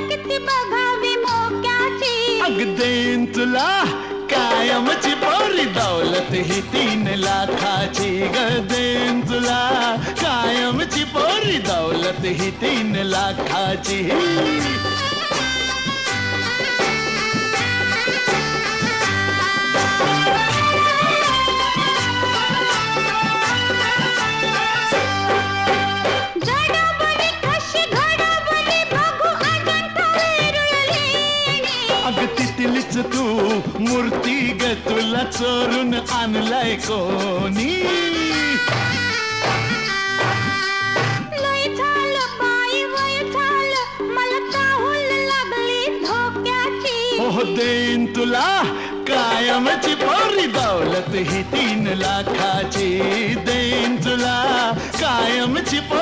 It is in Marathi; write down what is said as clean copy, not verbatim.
किती बघावी मोक्याची. अग देईन तुला कायमची पोरी दौलत ही 3 लाखाची. ग देईन तुला कायमची पोरी दौलत ही 3 लाखाची. जडबडी कशी घडबडी बघू अजंठा वेरुळलेणी. अग तिथलीच तू मूर्ती ग तुला चोरून आणलाय कोणी. लय झालं बाई वय झालं मला चाहूल लागली धोक्याची. हो देईन तुला कायमची पोरी दौलत ही 3 लाखाची. देईन तुला कायमची